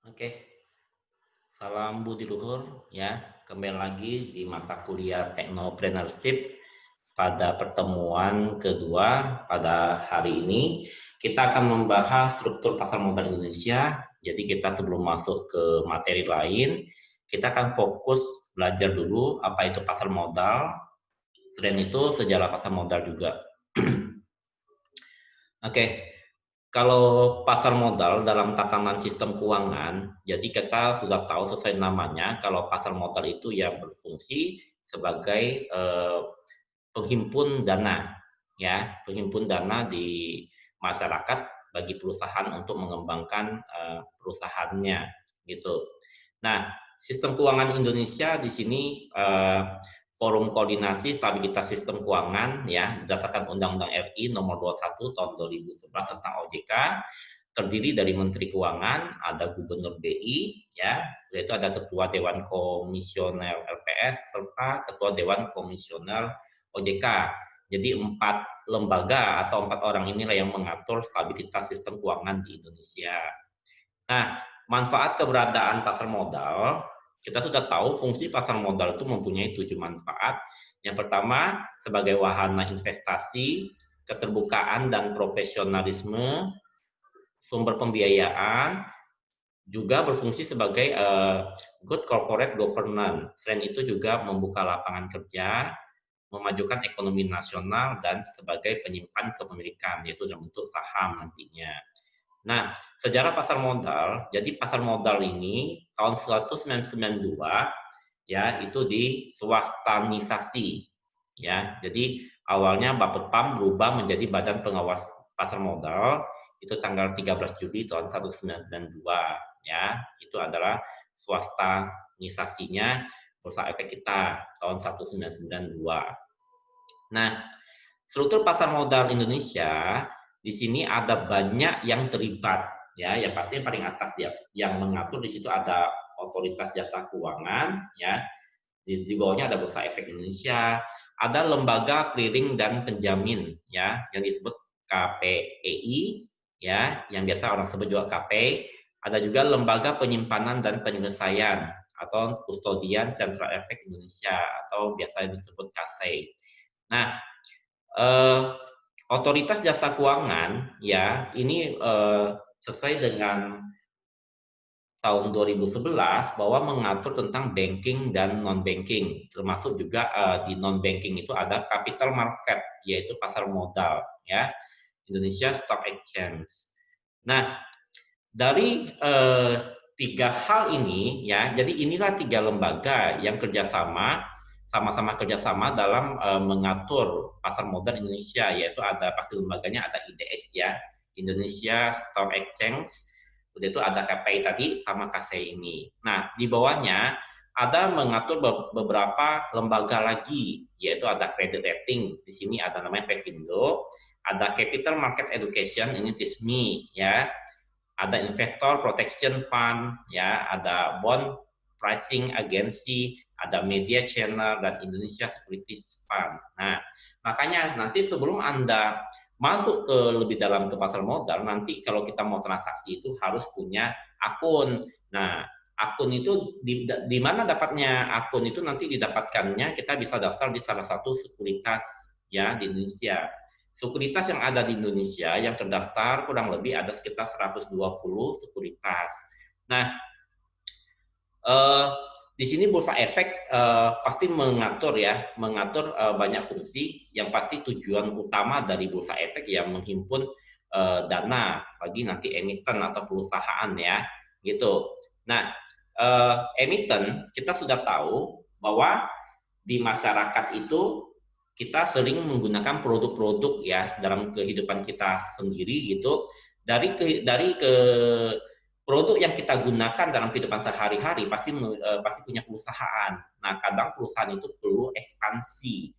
Oke, salam budi luhur ya. Kembali lagi di mata kuliah Technopreneurship pada pertemuan kedua pada hari ini. Kita akan membahas struktur pasar modal Indonesia. Jadi kita sebelum masuk ke materi lain, kita akan fokus belajar dulu apa itu pasar modal. Selain itu sejarah pasar modal juga. Oke, kalau pasar modal dalam tatanan sistem keuangan, jadi kita sudah tahu sesuai namanya kalau pasar modal itu yang berfungsi sebagai penghimpun dana, ya, penghimpun dana di masyarakat bagi perusahaan untuk mengembangkan perusahaannya, gitu. Nah, sistem keuangan Indonesia di sini Forum Koordinasi Stabilitas Sistem Keuangan ya berdasarkan Undang-Undang RI Nomor 21 Tahun 2011 tentang OJK terdiri dari Menteri Keuangan, ada Gubernur BI ya, yaitu ada Ketua Dewan Komisioner LPS serta Ketua Dewan Komisioner OJK. Jadi 4 lembaga atau 4 orang inilah yang mengatur stabilitas sistem keuangan di Indonesia. Nah, manfaat keberadaan pasar modal, kita sudah tahu fungsi pasar modal itu mempunyai 7 manfaat. Yang pertama, sebagai wahana investasi, keterbukaan dan profesionalisme, sumber pembiayaan, juga berfungsi sebagai good corporate governance. Selain itu juga membuka lapangan kerja, memajukan ekonomi nasional, dan sebagai penyimpan kepemilikan, yaitu dalam bentuk saham nantinya. Nah, sejarah pasar modal, jadi pasar modal ini tahun 1992 ya itu diswastanisasi ya. Jadi awalnya Bapepam berubah menjadi Badan Pengawas Pasar Modal itu tanggal 13 Juli tahun 1992 ya. Itu adalah swastanisasinya Bursa Efek kita tahun 1992. Nah, struktur pasar modal Indonesia di sini ada banyak yang terlibat ya, yang pasti yang paling atas ya, yang mengatur di situ ada Otoritas Jasa Keuangan ya, di bawahnya ada Bursa Efek Indonesia, ada lembaga clearing dan penjamin ya, yang disebut KPEI ya, yang biasa orang sebut juga KP, ada juga lembaga penyimpanan dan penyelesaian atau Kustodian Central Efek Indonesia atau biasa disebut KASEI. Nah, eh, Otoritas Jasa Keuangan ya ini sesuai dengan tahun 2011 bahwa mengatur tentang banking dan non banking, termasuk juga di non banking itu ada capital market yaitu pasar modal ya, Indonesia Stock Exchange. Nah, dari tiga hal ini ya, jadi inilah tiga lembaga yang sama-sama kerjasama dalam mengatur pasar modal Indonesia, yaitu ada pasti lembaganya ada IDX ya, Indonesia Stock Exchange, udah itu ada KPI tadi sama KSEI ini. Nah, di bawahnya ada mengatur beberapa lembaga lagi, yaitu ada credit rating, di sini ada namanya Pevindo, ada Capital Market Education, ini TISMI ya, ada Investor Protection Fund, ya, ada Bond Pricing Agency, ada Media Channel, dan Indonesia Securities Fund. Nah, makanya nanti sebelum Anda masuk ke lebih dalam ke pasar modal, nanti kalau kita mau transaksi itu harus punya akun. Nah, akun itu di mana dapatnya akun itu nanti didapatkannya kita bisa daftar di salah satu sekuritas ya di Indonesia. Sekuritas yang ada di Indonesia yang terdaftar kurang lebih ada sekitar 120 sekuritas. Nah, eh, di sini Bursa Efek pasti mengatur banyak fungsi. Yang pasti tujuan utama dari Bursa Efek yang menghimpun dana bagi nanti emiten atau perusahaan ya, gitu. Nah, emiten kita sudah tahu bahwa di masyarakat itu kita sering menggunakan produk-produk ya dalam kehidupan kita sendiri gitu, dari ke produk yang kita gunakan dalam kehidupan sehari-hari pasti punya perusahaan. Nah, kadang perusahaan itu perlu ekspansi.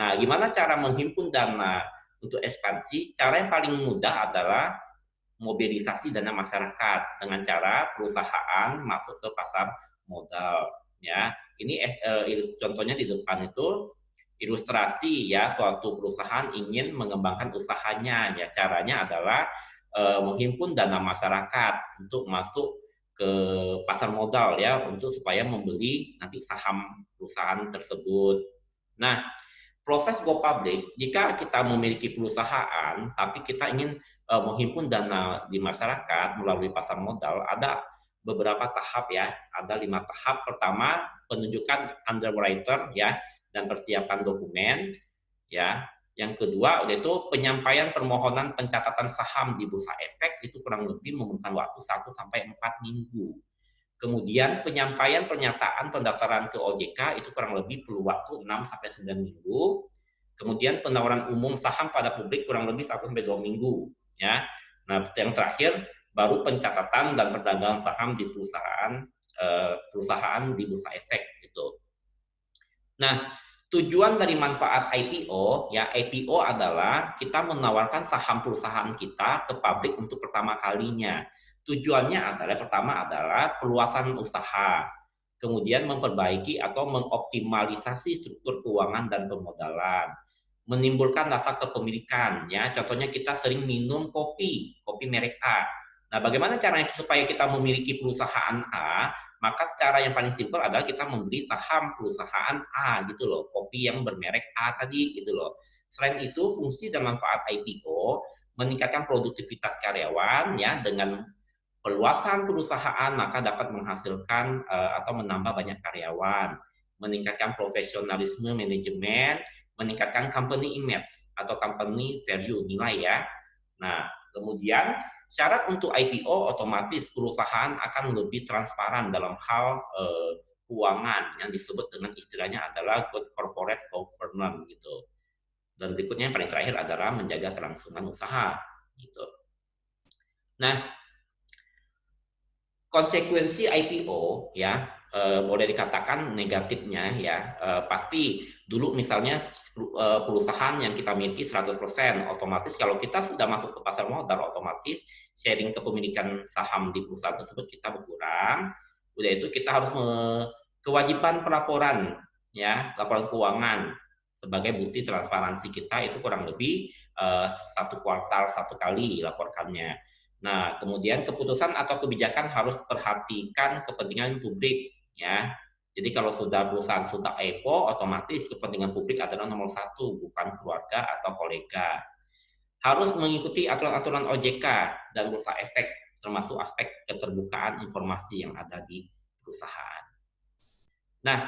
Nah, gimana cara menghimpun dana untuk ekspansi? Cara yang paling mudah adalah mobilisasi dana masyarakat dengan cara perusahaan masuk ke pasar modal ya. Ini contohnya di depan itu ilustrasi ya, suatu perusahaan ingin mengembangkan usahanya ya, caranya adalah menghimpun dana masyarakat untuk masuk ke pasar modal ya untuk supaya membeli nanti saham perusahaan tersebut. Nah, proses go public jika kita memiliki perusahaan tapi kita ingin menghimpun dana di masyarakat melalui pasar modal, ada beberapa tahap ya, ada 5 tahap. Pertama, penunjukan underwriter ya dan persiapan dokumen ya. Yang kedua yaitu penyampaian permohonan pencatatan saham di Bursa Efek, itu kurang lebih membutuhkan waktu 1 sampai 4 minggu. Kemudian penyampaian pernyataan pendaftaran ke OJK itu kurang lebih perlu waktu 6 sampai 9 minggu. Kemudian penawaran umum saham pada publik kurang lebih 1 sampai 2 minggu ya. Nah, yang terakhir baru pencatatan dan perdagangan saham di perusahaan di Bursa Efek gitu. Nah, tujuan dari manfaat IPO ya, IPO adalah kita menawarkan saham perusahaan kita ke publik untuk pertama kalinya. Tujuannya adalah pertama adalah perluasan usaha, kemudian memperbaiki atau mengoptimalisasi struktur keuangan dan pemodalan, menimbulkan rasa kepemilikan ya. Contohnya kita sering minum kopi merek A. Nah, bagaimana caranya supaya kita memiliki perusahaan A? Maka cara yang paling simpel adalah kita membeli saham perusahaan A gitu loh, kopi yang bermerek A tadi gitu loh. Selain itu, fungsi dan manfaat IPO meningkatkan produktivitas karyawan ya, dengan perluasan perusahaan maka dapat menghasilkan atau menambah banyak karyawan, meningkatkan profesionalisme manajemen, meningkatkan company image atau company value nilai ya. Nah, kemudian syarat untuk IPO otomatis perusahaan akan lebih transparan dalam hal keuangan yang disebut dengan istilahnya adalah good corporate governance gitu. Dan berikutnya yang paling terakhir adalah menjaga kelangsungan usaha gitu. Nah, konsekuensi IPO ya boleh dikatakan negatifnya ya pasti dulu misalnya perusahaan yang kita miliki 100%, otomatis kalau kita sudah masuk ke pasar modal otomatis sharing kepemilikan saham di perusahaan tersebut kita berkurang. Udah itu kita harus kewajiban pelaporan ya, laporan keuangan sebagai bukti transparansi kita itu kurang lebih 1 kuartal 1 kali dilaporkannya. Nah, kemudian keputusan atau kebijakan harus perhatikan kepentingan publik ya. Jadi kalau sudah perusahaan sudah IPO, otomatis kepentingan publik adalah nomor 1, bukan keluarga atau kolega. Harus mengikuti aturan-aturan OJK dan Bursa Efek, termasuk aspek keterbukaan informasi yang ada di perusahaan. Nah,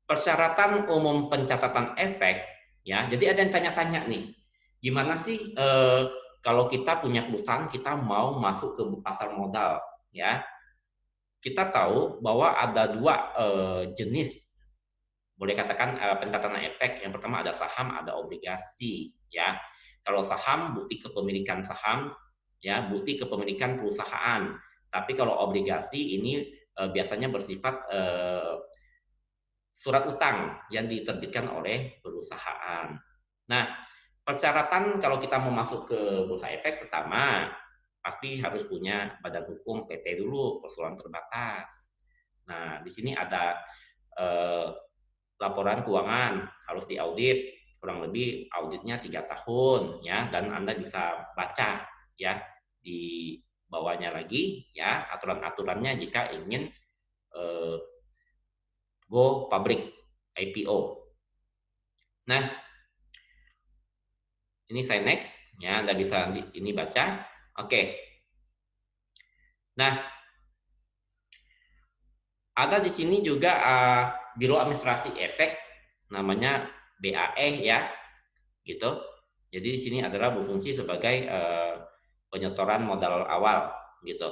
persyaratan umum pencatatan efek ya. Jadi ada yang tanya-tanya nih, gimana sih kalau kita punya perusahaan kita mau masuk ke pasar modal ya. Kita tahu bahwa ada 2 jenis boleh katakan pencatatan efek. Yang pertama ada saham, ada obligasi ya. Kalau saham bukti kepemilikan saham ya, bukti kepemilikan perusahaan. Tapi kalau obligasi ini biasanya bersifat surat utang yang diterbitkan oleh perusahaan. Nah, persyaratan kalau kita mau masuk ke Bursa Efek pertama pasti harus punya badan hukum PT dulu, perseroan terbatas. Nah, di sini ada laporan keuangan harus diaudit, kurang lebih auditnya 3 tahun ya, dan Anda bisa baca ya di bawahnya lagi ya aturan-aturannya jika ingin go public IPO. Nah, ini saya next ya, Anda bisa ini baca. Oke. Nah, ada di sini juga Biro Administrasi Efek namanya BAE ya, gitu. Jadi di sini adalah berfungsi sebagai penyetoran modal awal gitu.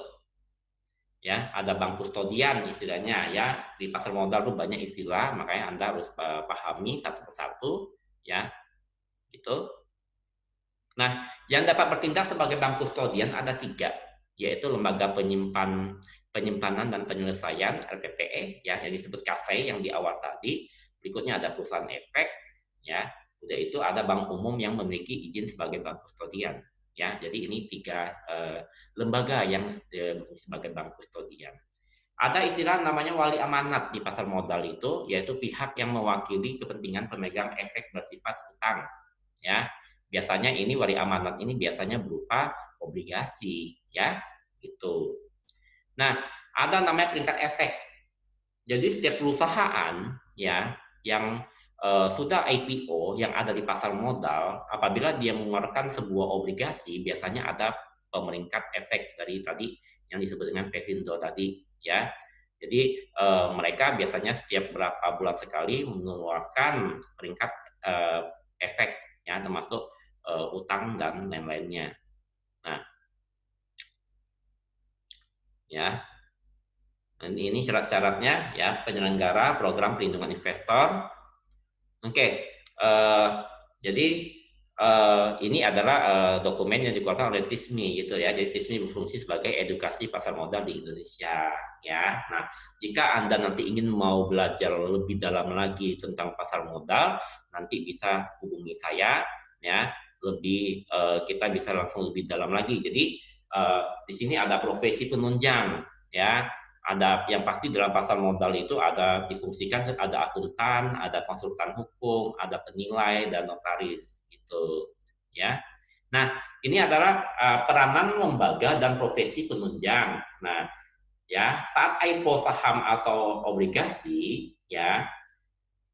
Ya, ada bank kustodian istilahnya ya. Di pasar modal tuh banyak istilah, makanya Anda harus pahami satu persatu ya, gitu. Nah, yang dapat bertindak sebagai bank kustodian ada 3, yaitu lembaga penyimpanan dan penyelesaian LPPE ya, yang disebut KASEI yang di awal tadi. Berikutnya ada perusahaan efek ya. Udah itu ada bank umum yang memiliki izin sebagai bank kustodian ya. Jadi ini 3 lembaga yang sebagai bank kustodian. Ada istilah namanya wali amanat di pasar modal itu, yaitu pihak yang mewakili kepentingan pemegang efek bersifat utang ya. Biasanya ini wali amanat ini biasanya berupa obligasi ya, gitu. Nah, ada namanya peringkat efek. Jadi setiap perusahaan ya yang sudah IPO yang ada di pasar modal, apabila dia mengeluarkan sebuah obligasi, biasanya ada pemeringkat efek dari tadi yang disebut dengan Pevindo tadi ya. Jadi mereka biasanya setiap berapa bulan sekali mengeluarkan peringkat efek ya, termasuk utang dan lain-lainnya. Nah, ya. Dan ini syarat-syaratnya ya, penyelenggara program perlindungan investor. Oke, jadi ini adalah dokumen yang dikeluarkan oleh TISMI gitu ya. Jadi TISMI berfungsi sebagai edukasi pasar modal di Indonesia ya. Nah, jika Anda nanti ingin mau belajar lebih dalam lagi tentang pasar modal, nanti bisa hubungi saya ya. Lebih kita bisa langsung lebih dalam lagi. Jadi di sini ada profesi penunjang ya. Ada yang pasti dalam pasar modal itu ada difungsikan, ada akuntan, ada konsultan hukum, ada penilai dan notaris gitu ya. Nah, ini adalah peranan lembaga dan profesi penunjang. Nah, ya, saat IPO saham atau obligasi ya,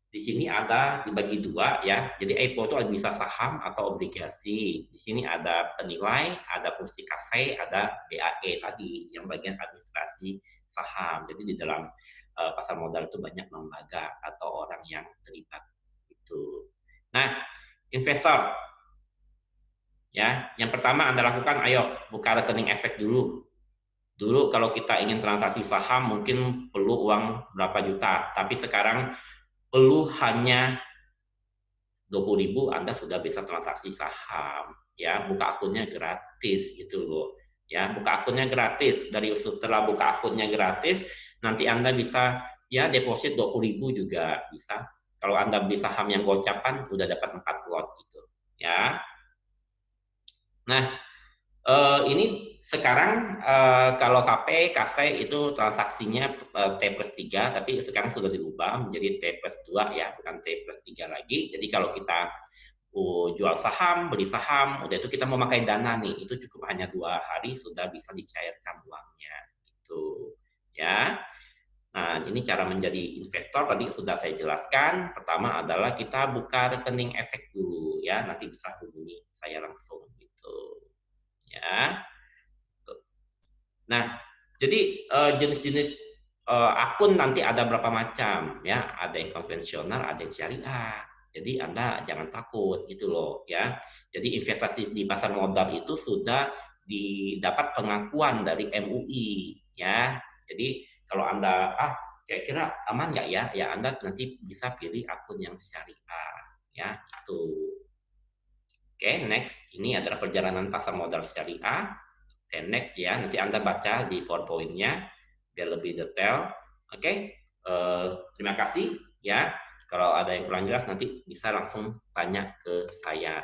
di sini ada dibagi dua ya. Jadi IPO itu bisa saham atau obligasi. Di sini ada penilai, ada fungsi kasai, ada BAE tadi yang bagian administrasi saham. Jadi di dalam pasar modal itu banyak lembaga atau orang yang terlibat itu. Nah, investor ya, yang pertama Anda lakukan, ayo buka rekening efek dulu. Dulu kalau kita ingin transaksi saham mungkin perlu uang berapa juta, tapi sekarang perlu hanya 20.000 Anda sudah bisa transaksi saham ya, buka akunnya gratis gitu loh ya, buka akunnya gratis. Dari setelah buka akunnya gratis, nanti Anda bisa ya deposit 20.000 juga bisa. Kalau Anda beli saham yang gocapan udah dapat 4 lot gitu ya. Nah, ini sekarang kalau KP, KC itu transaksinya T+3, tapi sekarang sudah diubah menjadi T+2 ya, bukan T+3 lagi. Jadi kalau kita jual saham, beli saham, udah itu kita mau pakai dana nih, itu cukup hanya 2 hari sudah bisa dicairkan uangnya, gitu ya. Nah, ini cara menjadi investor tadi sudah saya jelaskan. Pertama adalah kita buka rekening efek dulu ya, nanti bisa hubungi saya langsung gitu ya. Nah, jadi jenis-jenis akun nanti ada berapa macam ya, ada yang konvensional, ada yang syariah. Jadi Anda jangan takut gitu loh ya. Jadi investasi di pasar modal itu sudah didapat pengakuan dari MUI ya. Jadi kalau Anda kira-kira aman nggak ya? Ya Anda nanti bisa pilih akun yang syariah ya itu. Oke, next ini adalah perjalanan pasar modal syariah. Next ya, nanti Anda baca di PowerPoint-nya biar lebih detail. Oke, terima kasih ya. Kalau ada yang kurang jelas nanti bisa langsung tanya ke saya.